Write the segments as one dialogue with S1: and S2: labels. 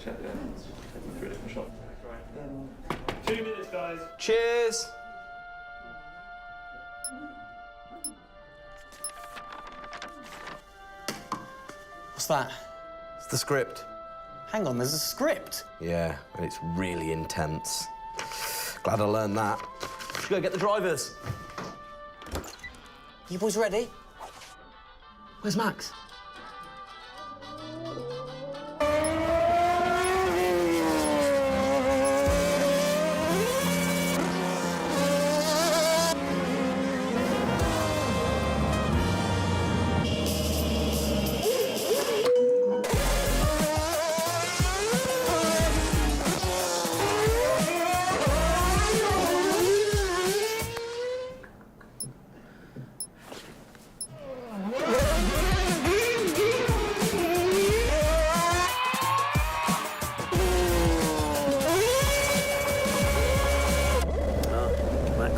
S1: check there. Take them through a different shop. Right. 2 minutes, guys.
S2: Cheers. What's that?
S3: It's the script.
S2: Hang on, there's a script?
S3: Yeah, and it's really intense. Glad I learned that. Let's go get the drivers.
S2: You boys ready?
S3: Where's Max?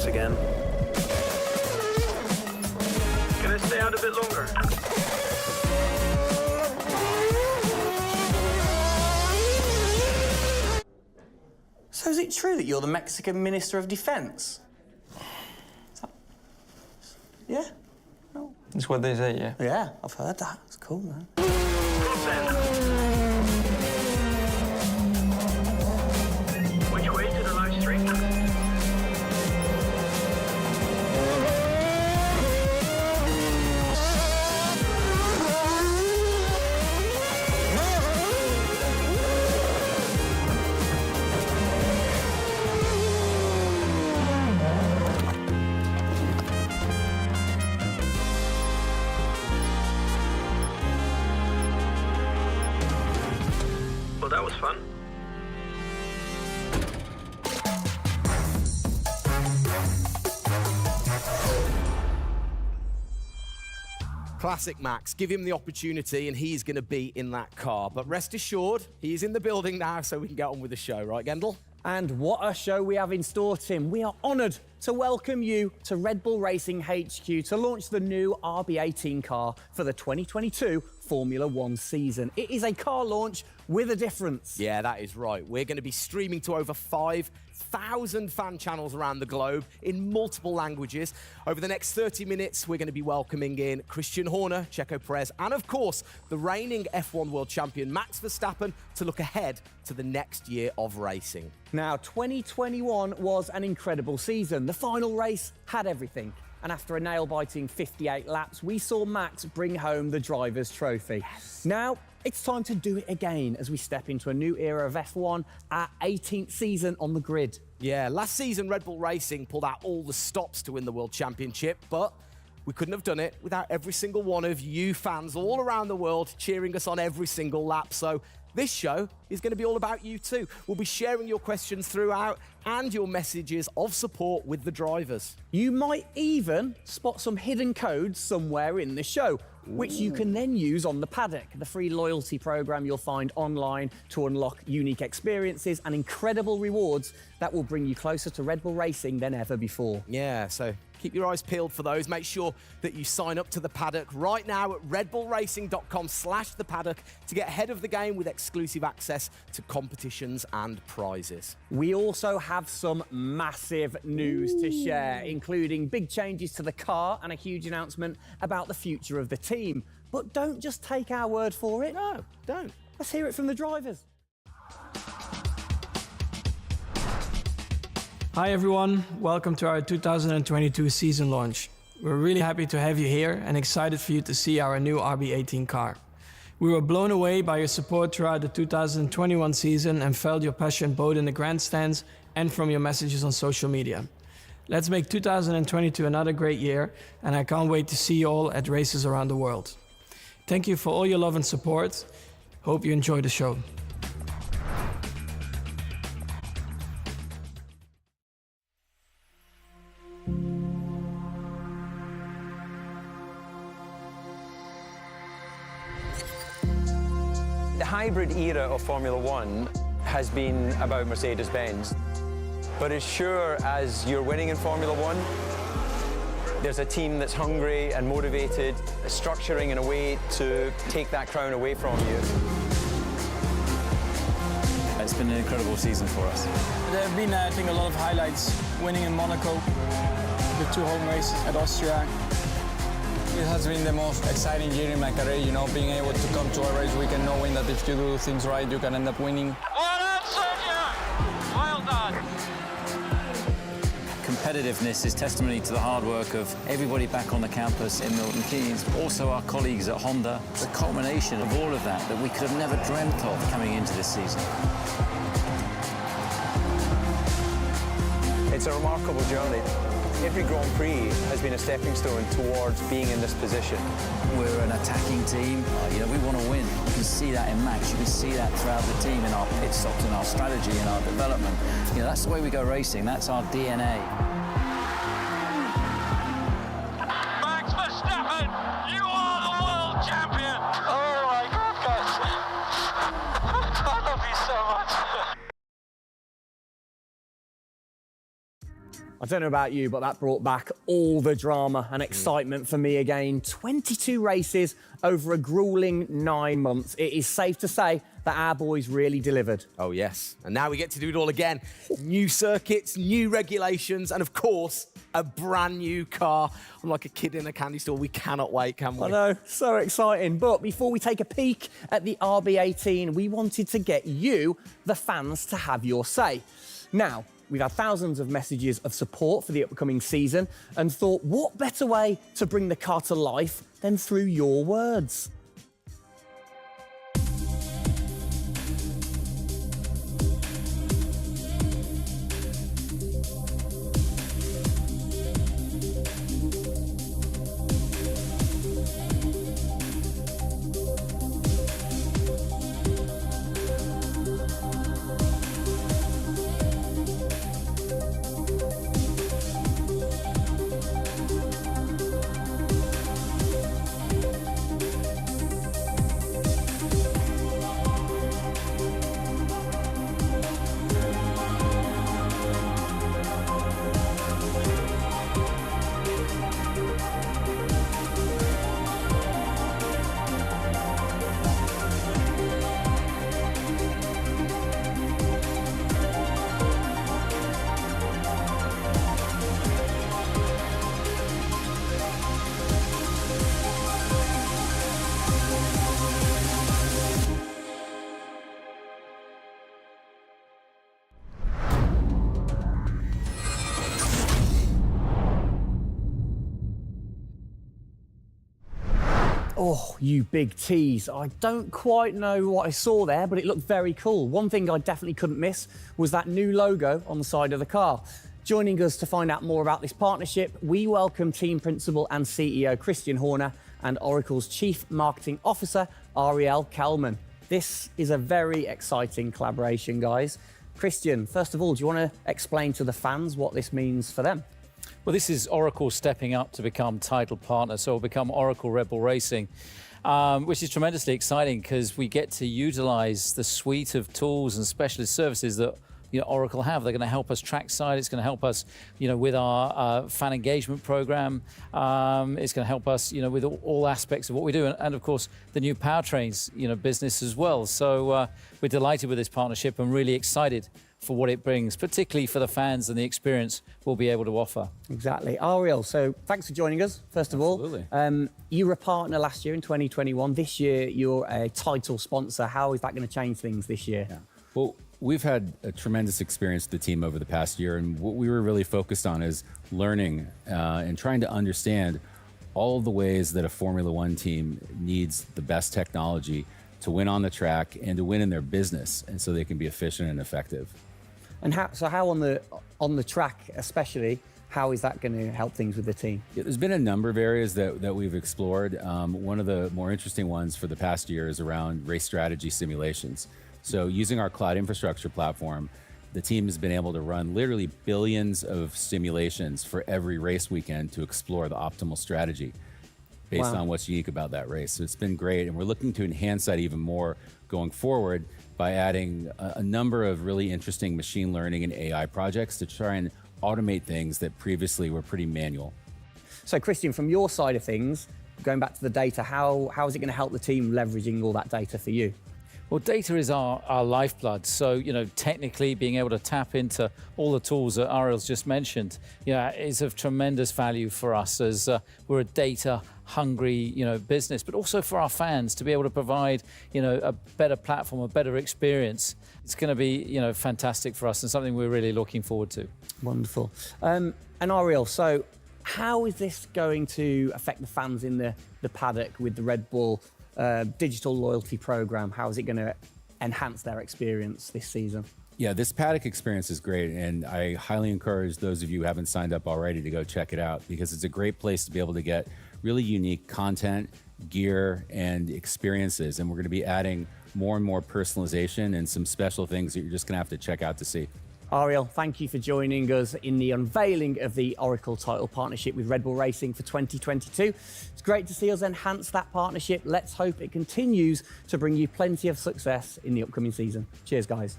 S4: Again. Can I stay out a bit longer?
S2: So is it true that you're the Mexican Minister of Defense? Yeah? No.
S5: That's what they say, yeah.
S2: Yeah, I've heard that. It's cool, man.
S4: Which way to the live stream? Well, that was fun.
S3: Classic Max. Give him the opportunity and he's going to be in that car. But rest assured, he's in the building now, so we can get on with the show, right, Gendel?
S2: And what a show we have in store, Tim. We are honoured to welcome you to Red Bull Racing HQ to launch the new RB18 car for the 2022 Formula One season. It is a car launch with a difference.
S3: Yeah, that is right. We're going to be streaming to over 5,000 fan channels around the globe in multiple languages. Over the next 30 minutes, we're going to be welcoming in Christian Horner, Checo Perez, and of course, the reigning F1 world champion Max Verstappen to look ahead to the next year of racing.
S2: Now, 2021 was an incredible season. The final race had everything. And after a nail-biting 58 laps, we saw Max bring home the Drivers' Trophy. Yes. Now, it's time to do it again as we step into a new era of F1, our 18th season on the grid.
S3: Yeah, last season Red Bull Racing pulled out all the stops to win the World Championship, but we couldn't have done it without every single one of you fans all around the world cheering us on every single lap. So this show is going to be all about you too. We'll be sharing your questions throughout and your messages of support with the drivers.
S2: You might even spot some hidden codes somewhere in the show, which you can then use on the paddock, the free loyalty program you'll find online to unlock unique experiences and incredible rewards that will bring you closer to Red Bull Racing than ever before.
S3: Yeah, so keep your eyes peeled for those. Make sure that you sign up to the paddock right now at redbullracing.com/the paddock to get ahead of the game with exclusive access to competitions and prizes.
S2: We also have some massive news to share, including big changes to the car and a huge announcement about the future of the team. But don't just take our word for it.
S3: No, don't.
S2: Let's hear it from the drivers.
S5: Hi everyone, welcome to our 2022 season launch. We're really happy to have you here and excited for you to see our new RB18 car. We were blown away by your support throughout the 2021 season and felt your passion both in the grandstands and from your messages on social media. Let's make 2022 another great year, and I can't wait to see you all at races around the world. Thank you for all your love and support. Hope you enjoy the show.
S6: The hybrid era of Formula One has been about Mercedes-Benz. But as sure as you're winning in Formula One, there's a team that's hungry and motivated, structuring in a way to take that crown away from you.
S7: It's been an incredible season for us.
S5: There have been, I think, a lot of highlights. Winning in Monaco, the 2 home races at Austria.
S8: It has been the most exciting year in my career, you know, being able to come to a race weekend knowing that if you do things right, you can end up winning.
S4: Well done, Sergio! Well done.
S7: Competitiveness is testimony to the hard work of everybody back on the campus in Milton Keynes, also our colleagues at Honda. It's a culmination of all of that we could have never dreamt of coming into this season.
S6: It's a remarkable journey. Every Grand Prix has been a stepping stone towards being in this position.
S7: We're an attacking team. You know, we want to win. You can see that in Max. You can see that throughout the team in our pit stops, in our strategy, in our development. You know, that's the way we go racing. That's our DNA.
S4: Max Verstappen, you are the world champion! Oh my God, guys. I love you so much.
S2: I don't know about you, but that brought back all the drama and excitement for me again. 22 races over a grueling 9 months. It is safe to say that our boys really delivered.
S3: Oh, yes. And now we get to do it all again. New circuits, new regulations, and of course, a brand new car. I'm like a kid in a candy store. We cannot wait, can we?
S2: I know, so exciting. But before we take a peek at the RB18, we wanted to get you, the fans, to have your say. Now, we've had thousands of messages of support for the upcoming season and thought, what better way to bring the car to life than through your words? Oh, you big tease. I don't quite know what I saw there, but it looked very cool. One thing I definitely couldn't miss was that new logo on the side of the car. Joining us to find out more about this partnership, we welcome Team Principal and CEO Christian Horner and Oracle's Chief Marketing Officer, Ariel Kelman. This is a very exciting collaboration, guys. Christian, first of all, do you want to explain to the fans what this means for them?
S7: Well, this is Oracle stepping up to become title partner, so it'll become Oracle Red Bull Racing, which is tremendously exciting because we get to utilize the suite of tools and specialist services that Oracle have. They're going to help us trackside. It's going to help us, with our fan engagement program. It's going to help us, with all aspects of what we do, and of course the new powertrains, business as well. So we're delighted with this partnership and really excited for what it brings, particularly for the fans and the experience we'll be able to offer.
S2: Exactly. Ariel, so thanks for joining us, first of all.
S7: Absolutely.
S2: You were a partner last year in 2021. This year, you're a title sponsor. How is that going to change things this year?
S9: Yeah. Well, we've had a tremendous experience with the team over the past year, and what we were really focused on is learning and trying to understand all of the ways that a Formula One team needs the best technology to win on the track and to win in their business, and so they can be efficient and effective.
S2: And how on the track especially, how is that going to help things with the team?
S9: Yeah, there's been a number of areas that we've explored. One of the more interesting ones for the past year is around race strategy simulations. So using our cloud infrastructure platform, the team has been able to run literally billions of simulations for every race weekend to explore the optimal strategy based on what's unique about that race. So it's been great, and we're looking to enhance that even more going forward by adding a number of really interesting machine learning and AI projects to try and automate things that previously were pretty manual.
S2: So Christian, from your side of things, going back to the data, how is it going to help the team leveraging all that data for you?
S7: Well, data is our lifeblood. So, technically being able to tap into all the tools that Ariel's just mentioned, is of tremendous value for us as we're a data-hungry, business, but also for our fans to be able to provide, a better platform, a better experience. It's going to be, fantastic for us and something we're really looking forward to.
S2: Wonderful. And Ariel, so how is this going to affect the fans in the paddock with the Red Bull digital loyalty program? How is it going to enhance their experience this season?
S9: Yeah, this paddock experience is great, and I highly encourage those of you who haven't signed up already to go check it out, because it's a great place to be able to get really unique content, gear, and experiences. And we're going to be adding more and more personalization and some special things that you're just going to have to check out to see.
S2: Ariel, thank you for joining us in the unveiling of the Oracle title partnership with Red Bull Racing for 2022. It's great to see us enhance that partnership. Let's hope it continues to bring you plenty of success in the upcoming season. Cheers, guys.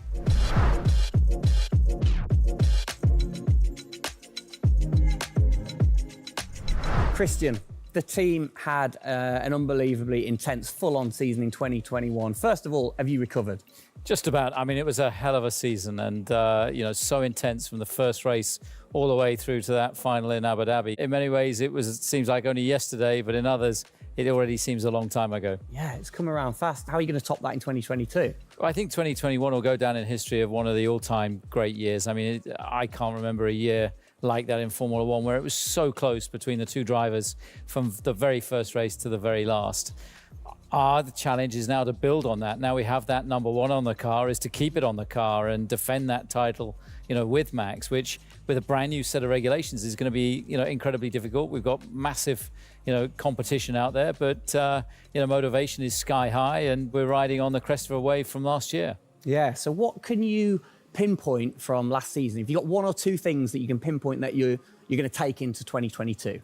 S2: Christian, the team had an unbelievably intense, full-on season in 2021. First of all, have you recovered?
S7: Just about. I mean, it was a hell of a season, and so intense from the first race all the way through to that final in Abu Dhabi. In many ways, it seems like only yesterday, but in others, it already seems a long time ago.
S2: Yeah, it's come around fast. How are you going to top that in 2022?
S7: I think 2021 will go down in history of one of the all-time great years. I mean, I can't remember a year like that in Formula One where it was so close between the two drivers from the very first race to the very last. The challenge is now to build on that. Now we have that number one on the car, is to keep it on the car and defend that title, with Max, which with a brand new set of regulations is going to be, incredibly difficult. We've got massive, competition out there, but, motivation is sky high, and we're riding on the crest of a wave from last year.
S2: Yeah, so what can you pinpoint from last season? If you've got one or two things that you can pinpoint that you're going to take into 2022?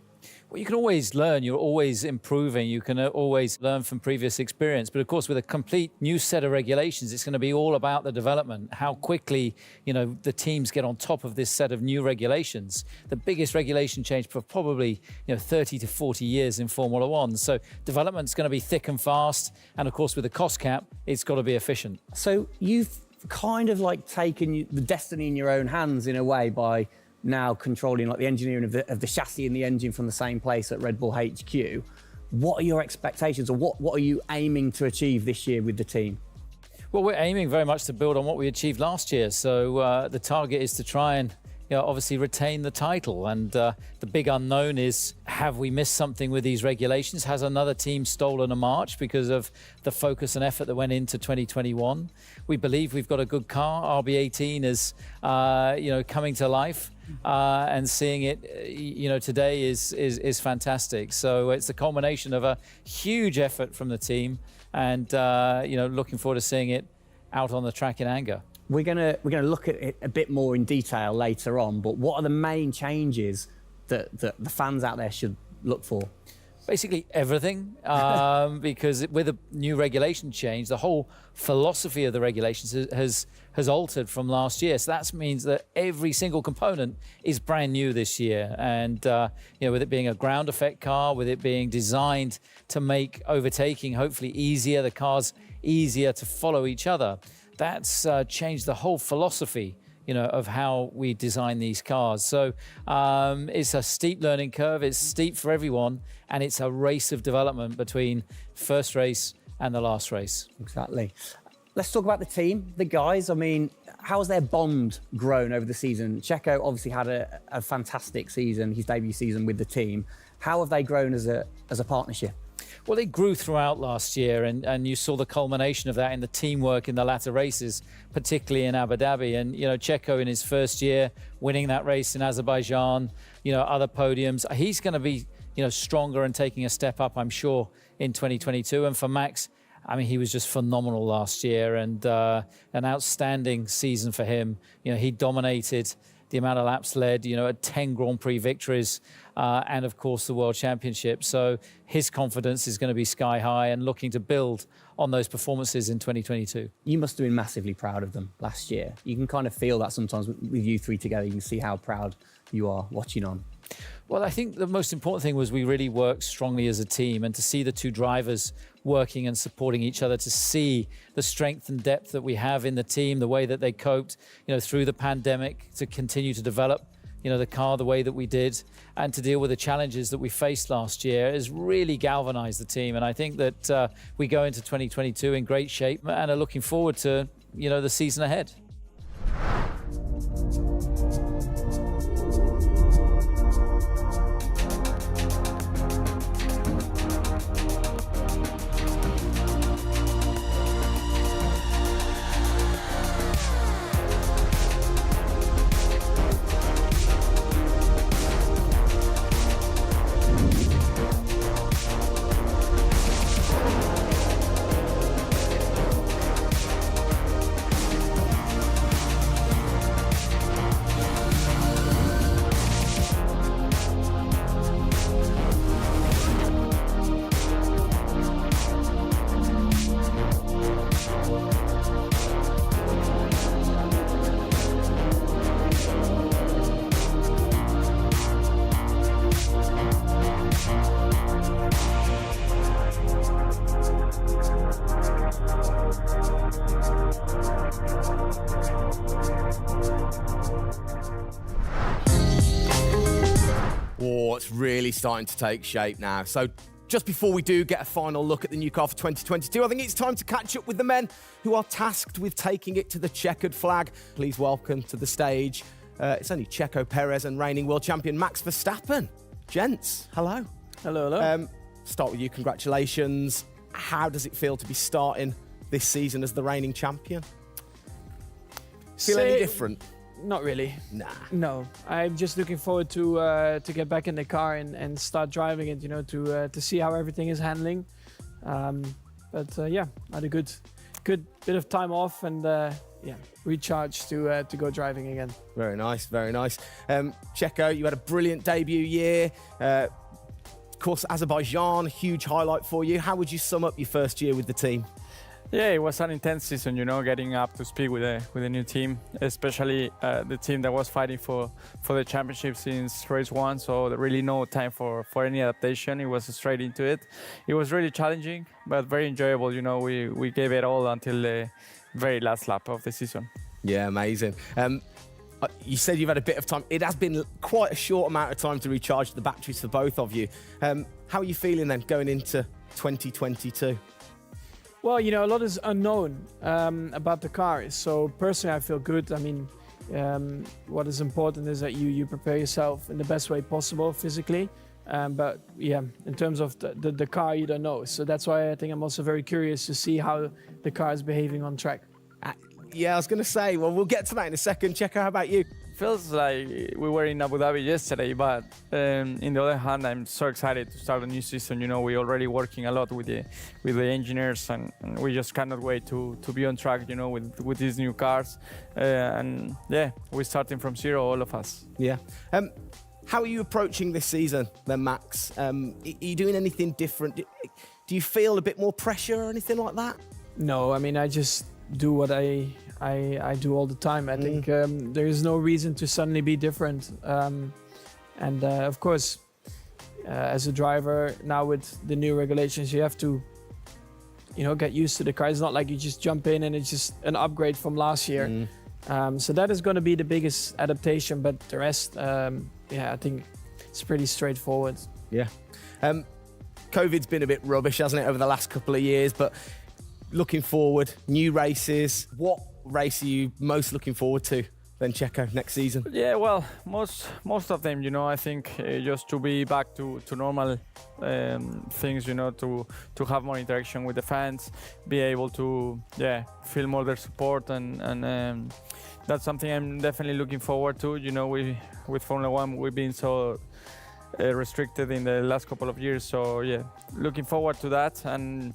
S7: Well, you can always learn. You're always improving. You can always learn from previous experience. But of course, with a complete new set of regulations, it's going to be all about the development, how quickly, the teams get on top of this set of new regulations. The biggest regulation change for probably, 30 to 40 years in Formula One. So development's going to be thick and fast. And of course, with the cost cap, it's got to be efficient.
S2: So you've kind of like taken the destiny in your own hands in a way by now controlling like the engineering of the chassis and the engine from the same place at Red Bull HQ. What are your expectations, or what are you aiming to achieve this year with the team?
S7: Well, we're aiming very much to build on what we achieved last year. So the target is to try and obviously retain the title. And the big unknown is, have we missed something with these regulations? Has another team stolen a march because of the focus and effort that went into 2021? We believe we've got a good car. RB18 is, coming to life. And seeing it, today is fantastic. So it's the culmination of a huge effort from the team, and looking forward to seeing it out on the track in anger.
S2: We're gonna look at it a bit more in detail later on. But what are the main changes that the fans out there should look for?
S7: Basically everything, because with a new regulation change, the whole philosophy of the regulations has altered from last year. So that means that every single component is brand new this year. And with it being a ground effect car, with it being designed to make overtaking hopefully easier, the cars easier to follow each other, that's changed the whole philosophy of how we design these cars. So it's a steep learning curve. It's steep for everyone, and it's a race of development between first race and the last race.
S2: Exactly. Let's talk about the team, the guys. I mean, how's their bond grown over the season? Checo obviously had a fantastic season, his debut season with the team. How have they grown as a partnership?
S7: Well, they grew throughout last year, and you saw the culmination of that in the teamwork in the latter races, particularly in Abu Dhabi. And, Checo in his first year, winning that race in Azerbaijan, other podiums. He's going to be, stronger and taking a step up, I'm sure, in 2022. And for Max, I mean, he was just phenomenal last year, and an outstanding season for him. He dominated the amount of laps led, at 10 Grand Prix victories, and of course the World Championship. So his confidence is going to be sky high, and looking to build on those performances in 2022.
S2: You must have been massively proud of them last year. You can kind of feel that sometimes with you three together. You can see how proud you are watching on.
S7: Well, I think the most important thing was we really worked strongly as a team, and to see the two drivers working and supporting each other, to see the strength and depth that we have in the team, the way that they coped, through the pandemic, to continue to develop, the car the way that we did, and to deal with the challenges that we faced last year, has really galvanized the team. And I think that we go into 2022 in great shape and are looking forward to, the season ahead.
S3: Oh, it's really starting to take shape now. So just before we do get a final look at the new car for 2022, I think it's time to catch up with the men who are tasked with taking it to the checkered flag. Please welcome to the stage, it's only Checo, Perez and reigning world champion Max Verstappen. Gents, hello.
S5: Hello, hello.
S3: Start with you, congratulations. How does it feel to be starting this season as the reigning champion? Feel any different?
S5: Not really.
S3: Nah.
S5: No, I'm just looking forward to get back in the car and start driving it. To see how everything is handling. Yeah, I had a good bit of time off and recharge to go driving again.
S3: Very nice, very nice. Checo, you had a brilliant debut year. Of course, Azerbaijan, huge highlight for you. How would you sum up your first year with the team?
S10: Yeah, it was an intense season, getting up to speed with a new team, especially the team that was fighting for the championship since race one. So there really no time for any adaptation. It was straight into it. It was really challenging, but very enjoyable. We gave it all until the very last lap of the season.
S3: Yeah, amazing. You said you've had a bit of time. It has been quite a short amount of time to recharge the batteries for both of you. How are you feeling then going into 2022?
S5: Well, a lot is unknown about the car. So personally, I feel good. I mean, What is important is that you prepare yourself in the best way possible physically. But yeah, in terms of the car, you don't know. So that's why I think I'm also very curious to see how the car is behaving on track.
S3: Yeah, I was going to say, well, we'll get to that in a second. Checo, how about you?
S10: Feels like we were in Abu Dhabi yesterday, but in the other hand, I'm so excited to start a new season. You know, we're already working a lot with the engineers, and we just cannot wait to be on track. You know, with these new cars, and yeah, we're starting from zero, all of us.
S3: Yeah. How are you approaching this season, then, Max? Are you doing anything different? Do you feel a bit more pressure or anything like that?
S5: No, I mean, I just do what I do all the time. I think there is no reason to suddenly be different. Of course, as a driver now with the new regulations, you have to, get used to the car. It's not like you just jump in and it's just an upgrade from last year. So that is going to be the biggest adaptation. But the rest, I think it's pretty straightforward.
S3: Yeah. COVID's been a bit rubbish, hasn't it, over the last couple of years? But looking forward, new races. What race are you most looking forward to then, Checo, next season?
S10: Yeah, well, most of them, I think just to be back to normal things, to have more interaction with the fans, be able to, feel more their support, and that's something I'm definitely looking forward to. With Formula One, we've been so restricted in the last couple of years, so looking forward to that. And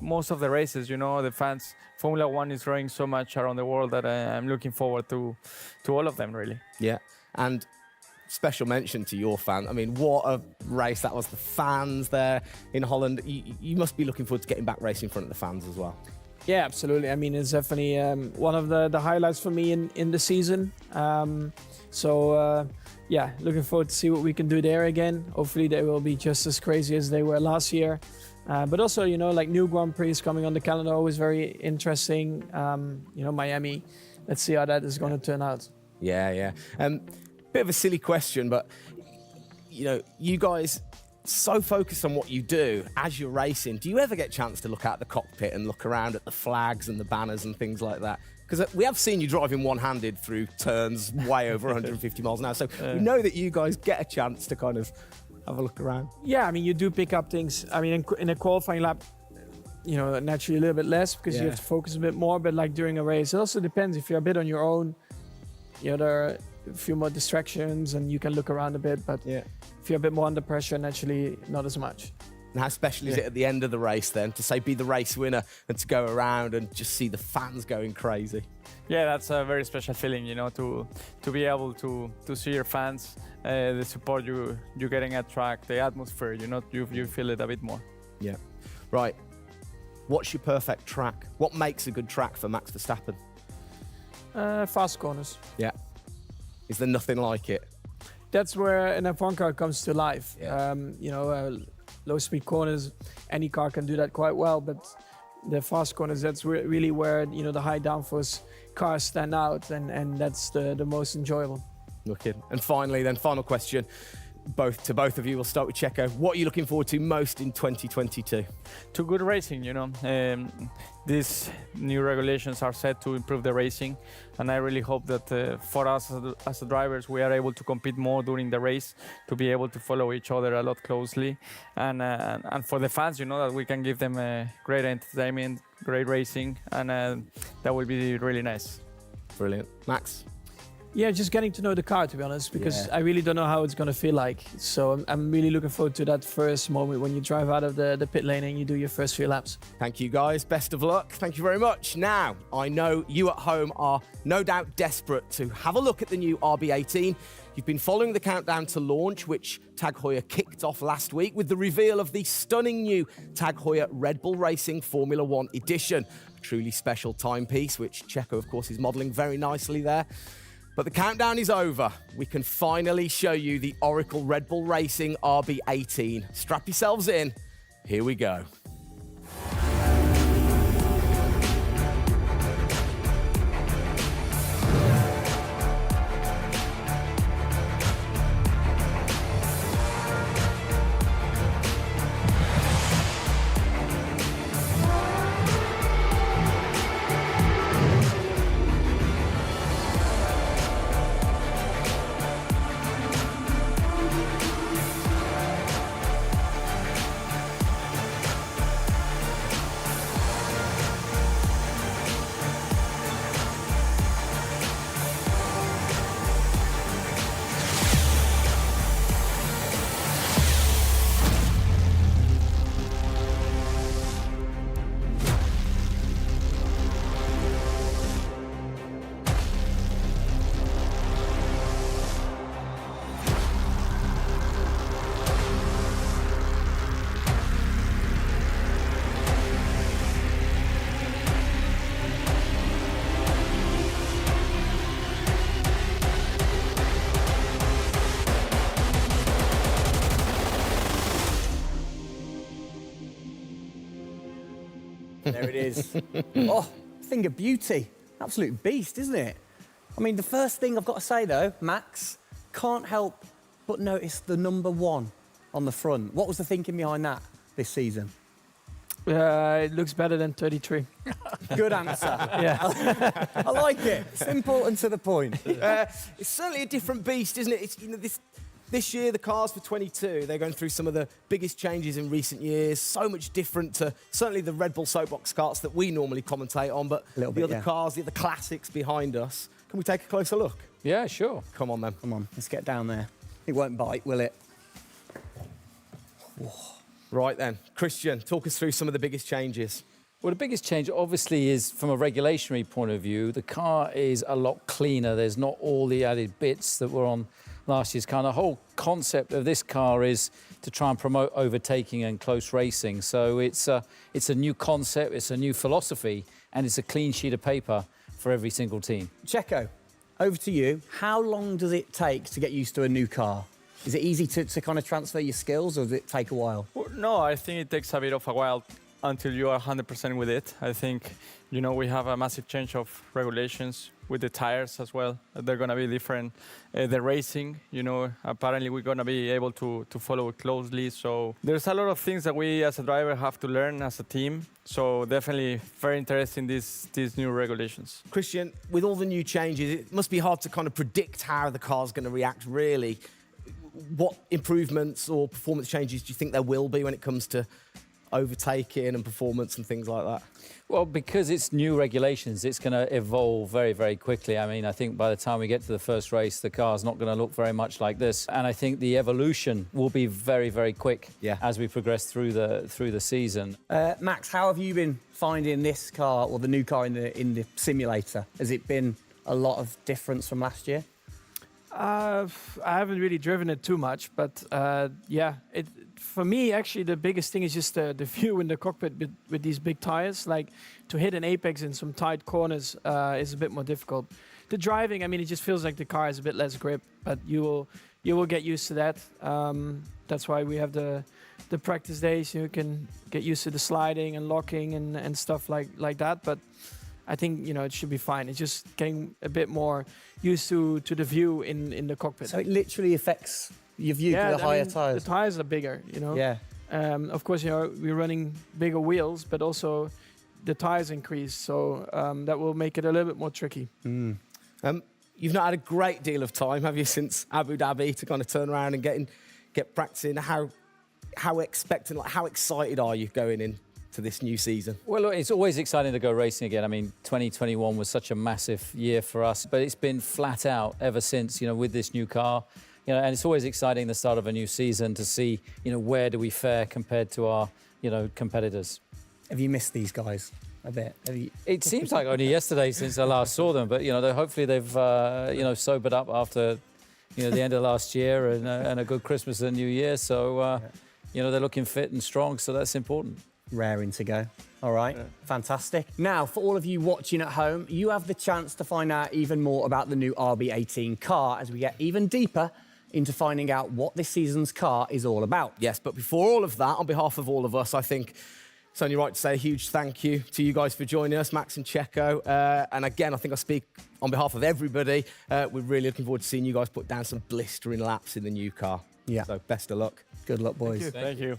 S10: most of the races, the fans, Formula One is growing so much around the world that I'm looking forward to all of them, really. Yeah, and special mention to your fan. I mean, what a race that was. The fans there in Holland. You must be looking forward to getting back racing in front of the fans as well.
S5: Yeah, absolutely. I mean, it's definitely one of the highlights for me in the season. Looking forward to see what we can do there again. Hopefully they will be just as crazy as they were last year. But also, like new Grand Prix coming on the calendar, always very interesting. Miami, let's see how that is going to turn out.
S3: Yeah. Bit of a silly question, but, you guys so focused on what you do as you're racing. Do you ever get a chance to look out the cockpit and look around at the flags and the banners and things like that? Because we have seen you driving one-handed through turns way over 150 miles an hour. So we know that you guys get a chance to kind of have a look around.
S5: Yeah, I mean, you do pick up things. I mean, in a qualifying lap, naturally a little bit less because you have to focus a bit more. But like during a race, it also depends. If you're a bit on your own, there are a few more distractions and you can look around a bit. But if you're a bit more under pressure, naturally not as much.
S3: And how special is it at the end of the race then to say be the race winner and to go around and just see the fans going crazy?
S10: Yeah, that's a very special feeling, to be able to see your fans, the support you're getting at track, the atmosphere, you feel it a bit more.
S3: Yeah. Right. What's your perfect track? What makes a good track for Max Verstappen?
S5: Fast corners.
S3: Yeah. Is there nothing like it?
S5: That's where an F1 car comes to life.
S3: Yeah.
S5: Low-speed corners, any car can do that quite well, but the fast corners, that's really where, the high downforce cars stand out, and that's the most enjoyable.
S3: Looking. And finally, then, final question, both of you. We'll start with Checo. What are you looking forward to most in 2022?
S10: To good racing, these new regulations are set to improve the racing, and I really hope that for us as drivers, we are able to compete more during the race, to be able to follow each other a lot closely, and for the fans, that we can give them great entertainment, great racing, and that will be really nice.
S3: Brilliant. Max?
S5: Yeah, just getting to know the car, to be honest, because I really don't know how it's going to feel like. So I'm really looking forward to that first moment when you drive out of the pit lane and you do your first few laps.
S3: Thank you, guys. Best of luck. Thank you very much. Now, I know you at home are no doubt desperate to have a look at the new RB18. You've been following the countdown to launch, which Tag Heuer kicked off last week with the reveal of the stunning new Tag Heuer Red Bull Racing Formula One edition. A truly special timepiece, which Checo, of course, is modelling very nicely there. But the countdown is over. We can finally show you the Oracle Red Bull Racing RB18. Strap yourselves in. Here we go.
S2: There it is. Oh, thing of beauty. Absolute beast, isn't it? I mean, the first thing I've got to say, though, Max, can't help but notice the number 1 on the front. What was the thinking behind that this season?
S5: It looks better than 33.
S2: Good answer.
S5: Yeah.
S2: I like it. Simple and to the point.
S3: It's certainly a different beast, isn't it? It's, this year, the cars for 22, they're going through some of the biggest changes in recent years. So much different to certainly the Red Bull soapbox karts that we normally commentate on, but the other cars, the other classics behind us. Can we take a closer look?
S7: Yeah, sure.
S3: Come on, then.
S2: Come on, let's get down there. It won't bite, will it?
S3: Whoa. Right then, Christian, talk us through some of the biggest changes.
S7: Well, the biggest change obviously is from a regulatory point of view. The car is a lot cleaner. There's not all the added bits that were on last year's car. And the whole concept of this car is to try and promote overtaking and close racing. So it's a new concept, it's a new philosophy, and it's a clean sheet of paper for every single team.
S2: Checo, over to you. How long does it take to get used to a new car? Is it easy to kind of transfer your skills, or does it take a while?
S10: Well, no, I think it takes a bit of a while until you are 100% with it. I think, we have a massive change of regulations with the tires as well. They're going to be different. The racing, apparently we're going to be able to follow it closely. So there's a lot of things that we as a driver have to learn as a team. So definitely very interesting, these new regulations.
S3: Christian, with all the new changes, it must be hard to kind of predict how the car's going to react, really. What improvements or performance changes do you think there will be when it comes to overtaking and performance and things like that?
S7: Well, because it's new regulations, it's going to evolve very, very quickly. I mean, I think by the time we get to the first race, the car's not going to look very much like this. And I think the evolution will be very, very quick as we progress through the season.
S2: Max, how have you been finding this car, or the new car in the simulator? Has it been a lot of difference from last year?
S5: I haven't really driven it too much, but for me, actually, the biggest thing is just the view in the cockpit with these big tires. Like, to hit an apex in some tight corners is a bit more difficult. The driving, I mean, it just feels like the car has a bit less grip, but you will get used to that. That's why we have the practice days. You can get used to the sliding and locking and stuff like that. But I think, it should be fine. It's just getting a bit more used to the view in the cockpit.
S2: So it literally affects your view to the higher tyres?
S5: The tyres are bigger,
S2: Yeah.
S5: Of course, we're running bigger wheels, but also the tyres increase. So that will make it a little bit more tricky.
S3: You've not had a great deal of time, have you, since Abu Dhabi to kind of turn around and get practicing? How expectant, how excited are you going in to this new season?
S7: Well, look, it's always exciting to go racing again. I mean, 2021 was such a massive year for us, but it's been flat out ever since, with this new car. And it's always exciting the start of a new season to see, where do we fare compared to our, competitors.
S2: Have you missed these guys a bit?
S7: It seems like only yesterday since I last saw them, but, hopefully they've, sobered up after, the end of last year and a good Christmas and New Year. So, they're looking fit and strong, so that's important.
S2: Raring to go. All right, fantastic. Now, for all of you watching at home, you have the chance to find out even more about the new RB18 car as we get even deeper into finding out what this season's car is all about.
S3: Yes, but before all of that, on behalf of all of us, I think it's only right to say a huge thank you to you guys for joining us, Max and Checo. And again, I think I speak on behalf of everybody. We're really looking forward to seeing you guys put down some blistering laps in the new car.
S2: Yeah.
S3: So best of luck.
S2: Good luck, boys.
S10: Thank you.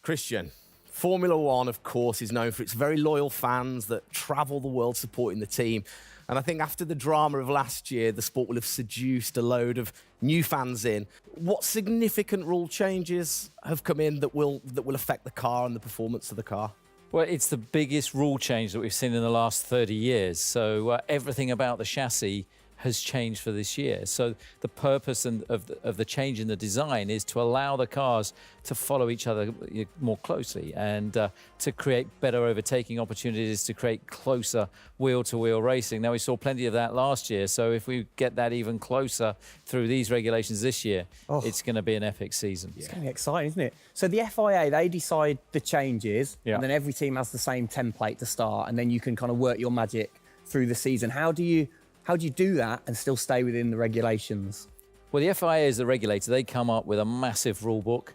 S3: Christian, Formula One, of course, is known for its very loyal fans that travel the world supporting the team. And I think after the drama of last year, the sport will have seduced a load of new fans in. What significant rule changes have come in that will affect the car and the performance of the car?
S7: Well, it's the biggest rule change that we've seen in the last 30 years. So everything about the chassis has changed for this year. So the purpose of the change in the design is to allow the cars to follow each other more closely and to create better overtaking opportunities, to create closer wheel-to-wheel racing. Now, we saw plenty of that last year, so if we get that even closer through these regulations this year, it's going to be an epic season.
S2: It's going to be exciting, isn't it? So the FIA, they decide the changes, and then every team has the same template to start, and then you can kind of work your magic through the season. How do you do that and still stay within the regulations?
S7: Well, the FIA is the regulator. They come up with a massive rule book.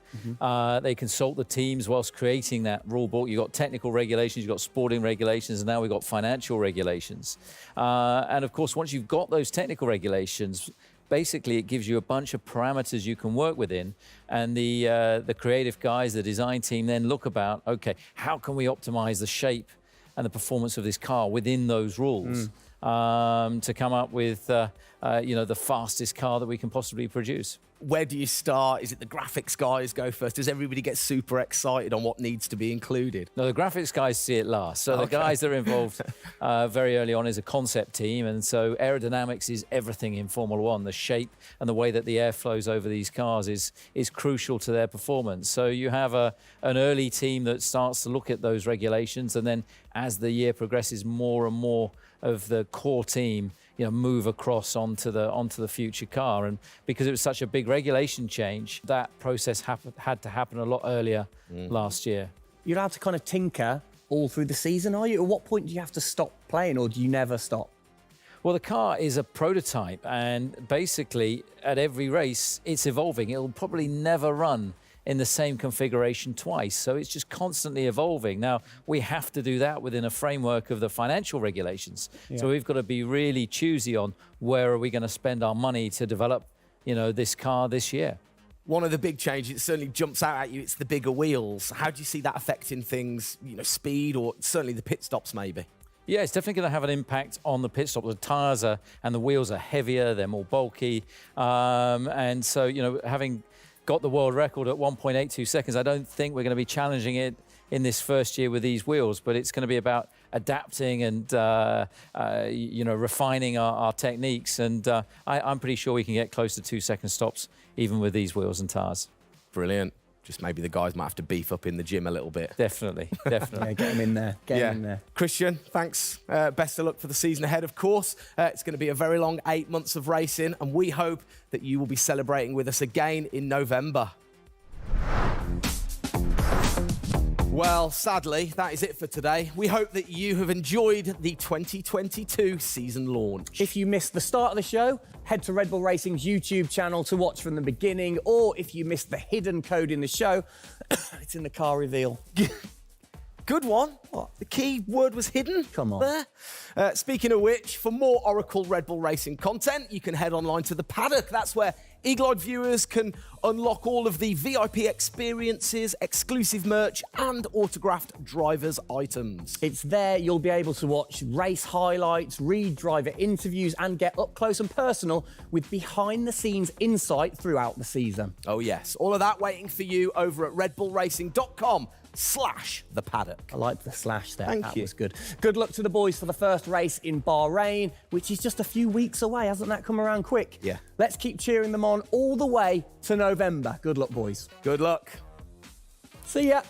S7: They consult the teams whilst creating that rule book. You've got technical regulations, you've got sporting regulations, and now we've got financial regulations. And of course, once you've got those technical regulations, basically it gives you a bunch of parameters you can work within. And the creative guys, the design team, then look about, okay, how can we optimize the shape and the performance of this car within those rules? To come up with, the fastest car that we can possibly produce.
S3: Where do you start? Is it the graphics guys go first? Does everybody get super excited on what needs to be included?
S7: No, the graphics guys see it last. So the guys that are involved very early on is a concept team. And so aerodynamics is everything in Formula One. The shape and the way that the air flows over these cars is crucial to their performance. So you have an early team that starts to look at those regulations. And then as the year progresses, more and more of the core team move across onto the future car. And because it was such a big regulation change, that process had to happen a lot earlier last year.
S2: You're allowed to kind of tinker all through the season, are you? At what point do you have to stop playing, or do you never stop?
S7: Well, the car is a prototype, and basically at every race it's evolving. It'll probably never run in the same configuration twice. So it's just constantly evolving. Now, we have to do that within a framework of the financial regulations. So we've got to be really choosy on where are we going to spend our money to develop, this car this year.
S3: One of the big changes, it certainly jumps out at you, it's the bigger wheels. How do you see that affecting things, speed, or certainly the pit stops maybe?
S7: Yeah, it's definitely going to have an impact on the pit stop. The tyres and the wheels are heavier, they're more bulky. And so, having got the world record at 1.82 seconds. I don't think we're going to be challenging it in this first year with these wheels, but it's going to be about adapting and, refining our techniques. And I'm pretty sure we can get close to 2-second stops even with these wheels and tyres.
S3: Brilliant. Just maybe the guys might have to beef up in the gym a little bit.
S7: Definitely.
S2: Get them in there. Get them in there.
S3: Christian, thanks. Best of luck for the season ahead, of course. It's going to be a very long 8 months of racing, and we hope that you will be celebrating with us again in November. Well, sadly, that is it for today. We hope that you have enjoyed the 2022 season launch.
S2: If you missed the start of the show, head to Red Bull Racing's YouTube channel to watch from the beginning, or if you missed the hidden code in the show, it's in the car reveal.
S3: Good one. What? The key word was hidden.
S2: Come on.
S3: There. Speaking of which, for more Oracle Red Bull Racing content, you can head online to the paddock. That's where Eagle-eyed viewers can unlock all of the VIP experiences, exclusive merch, and autographed drivers' items.
S2: It's there you'll be able to watch race highlights, read driver interviews, and get up close and personal with behind-the-scenes insight throughout the season.
S3: Oh, yes. All of that waiting for you over at redbullracing.com/the paddock.
S2: I liked the slash there.
S3: Thank
S2: that
S3: you.
S2: was good. Good luck to the boys for the first race in Bahrain, which is just a few weeks away. Hasn't that come around quick?
S3: Yeah.
S2: Let's keep cheering them on all the way to November. Good luck, boys.
S3: Good luck.
S2: See ya.